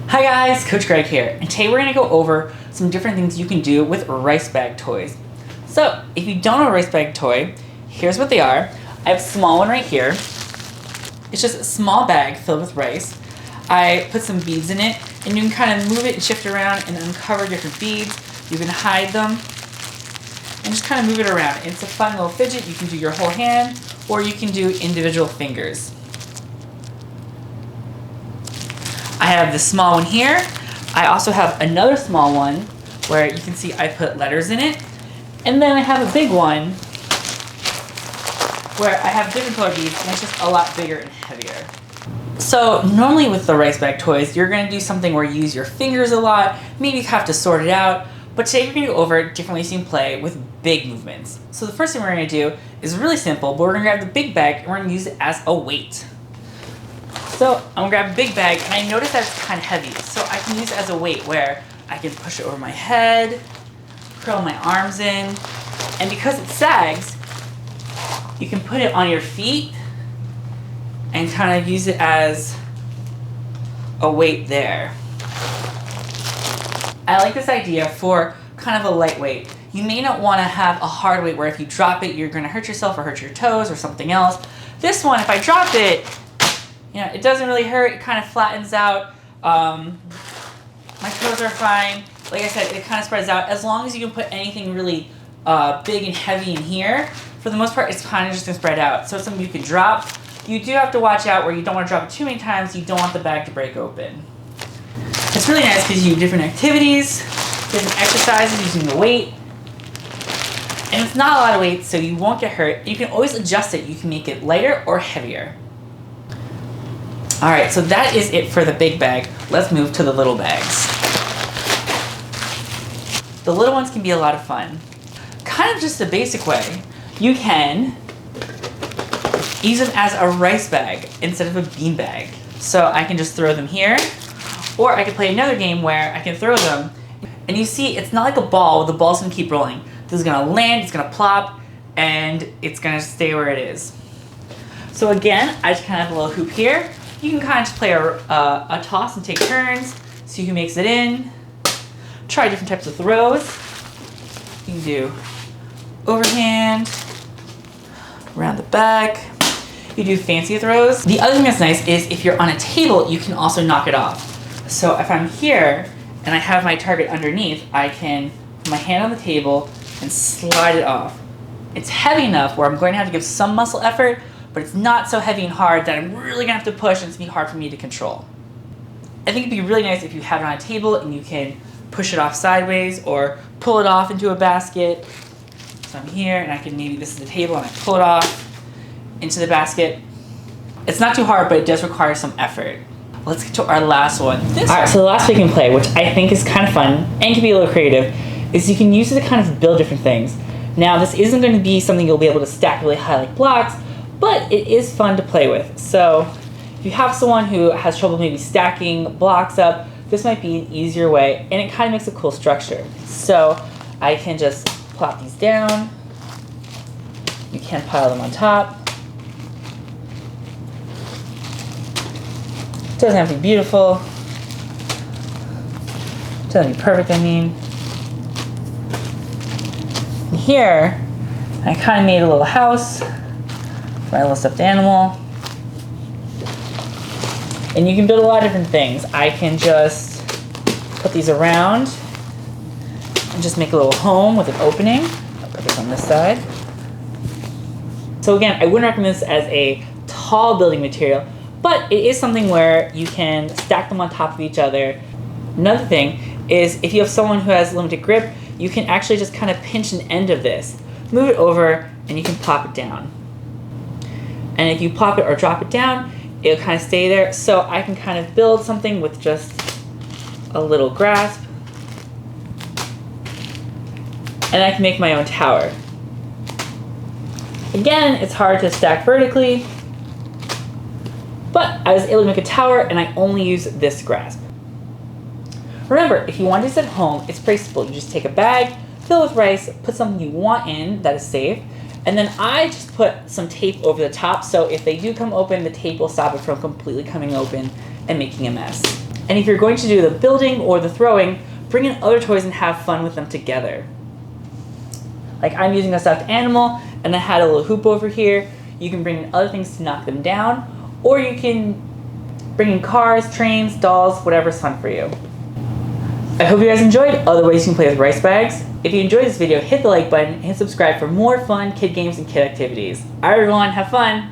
Hi guys, Coach Greg here, and today we're going to go over some different things you can do with rice bag toys. So, if you don't know a rice bag toy, here's what they are. I have a small one right here. It's just a small bag filled with rice. I put some beads in it, and you can kind of move it and shift around and uncover different beads. You can hide them, and just kind of move it around. It's a fun little fidget. You can do your whole hand, or you can do individual fingers. I have this small one here. I also have another small one where you can see I put letters in it. And then I have a big one where I have different color beads and it's just a lot bigger and heavier. So normally with the rice bag toys, you're gonna do something where you use your fingers a lot, maybe you have to sort it out, but today we're gonna go over different ways you can play with big movements. So the first thing we're gonna do is really simple, but we're gonna grab the big bag and we're gonna use it as a weight. So I'm gonna grab a big bag, and I notice that it's kind of heavy, so I can use it as a weight where I can push it over my head, curl my arms in, and because it sags, you can put it on your feet and kind of use it as a weight there. I like this idea for kind of a lightweight. You may not want to have a hard weight where if you drop it, you're gonna hurt yourself or hurt your toes or something else. This one, if I drop it, you know, it doesn't really hurt, it kind of flattens out. My toes are fine. Like I said, it kind of spreads out. As long as you can put anything really big and heavy in here, for the most part, it's kind of just gonna spread out. So it's something you can drop. You do have to watch out where you don't want to drop it too many times. You don't want the bag to break open. It's really nice because you do different activities, different exercises using the weight. And it's not a lot of weight, so you won't get hurt. You can always adjust it. You can make it lighter or heavier. All right, so that is it for the big bag. Let's move to the little bags. The little ones can be a lot of fun. Kind of just a basic way. You can use them as a rice bag instead of a bean bag. So I can just throw them here, or I can play another game where I can throw them, and you see it's not like a ball, the ball's gonna keep rolling. This is gonna land, it's gonna plop, and it's gonna stay where it is. So again, I just kind of have a little hoop here. You can kind of just play a toss and take turns, see who makes it in. Try different types of throws. You can do overhand, around the back. You do fancy throws. The other thing that's nice is if you're on a table, you can also knock it off. So if I'm here and I have my target underneath, I can put my hand on the table and slide it off. It's heavy enough where I'm going to have to give some muscle effort, but it's not so heavy and hard that I'm really gonna have to push and it's gonna be hard for me to control. I think it'd be really nice if you have it on a table and you can push it off sideways or pull it off into a basket. So I'm here and I can maybe, this is the table and I pull it off into the basket. It's not too hard, but it does require some effort. Let's get to our last one. Alright, so the last way you can play, which I think is kind of fun and can be a little creative, is you can use it to kind of build different things. Now this isn't going to be something you'll be able to stack really high like blocks, but it is fun to play with. So if you have someone who has trouble maybe stacking blocks up, this might be an easier way, and it kind of makes a cool structure. So I can just plop these down. You can pile them on top. Doesn't have to be beautiful. Doesn't have to be perfect, I mean. And here, I kind of made a little house. My little stuffed animal. And you can build a lot of different things. I can just put these around and just make a little home with an opening. I'll put this on this side. So again, I wouldn't recommend this as a tall building material, but it is something where you can stack them on top of each other. Another thing is if you have someone who has limited grip, you can actually just kind of pinch an end of this, move it over, and you can pop it down. And if you pop it or drop it down, it'll kind of stay there. So I can kind of build something with just a little grasp. And I can make my own tower. Again, it's hard to stack vertically, but I was able to make a tower and I only use this grasp. Remember, if you want this at home, it's pretty simple. You just take a bag, fill with rice, put something you want in that is safe, And then I just put some tape over the top, so if they do come open, the tape will stop it from completely coming open and making a mess. And if you're going to do the building or the throwing, bring in other toys and have fun with them together. Like I'm using a stuffed animal and I had a little hoop over here. You can bring in other things to knock them down, or you can bring in cars, trains, dolls, whatever's fun for you. I hope you guys enjoyed other ways you can play with rice bags. If you enjoyed this video, hit the like button and subscribe for more fun kid games and kid activities. Alright everyone, have fun!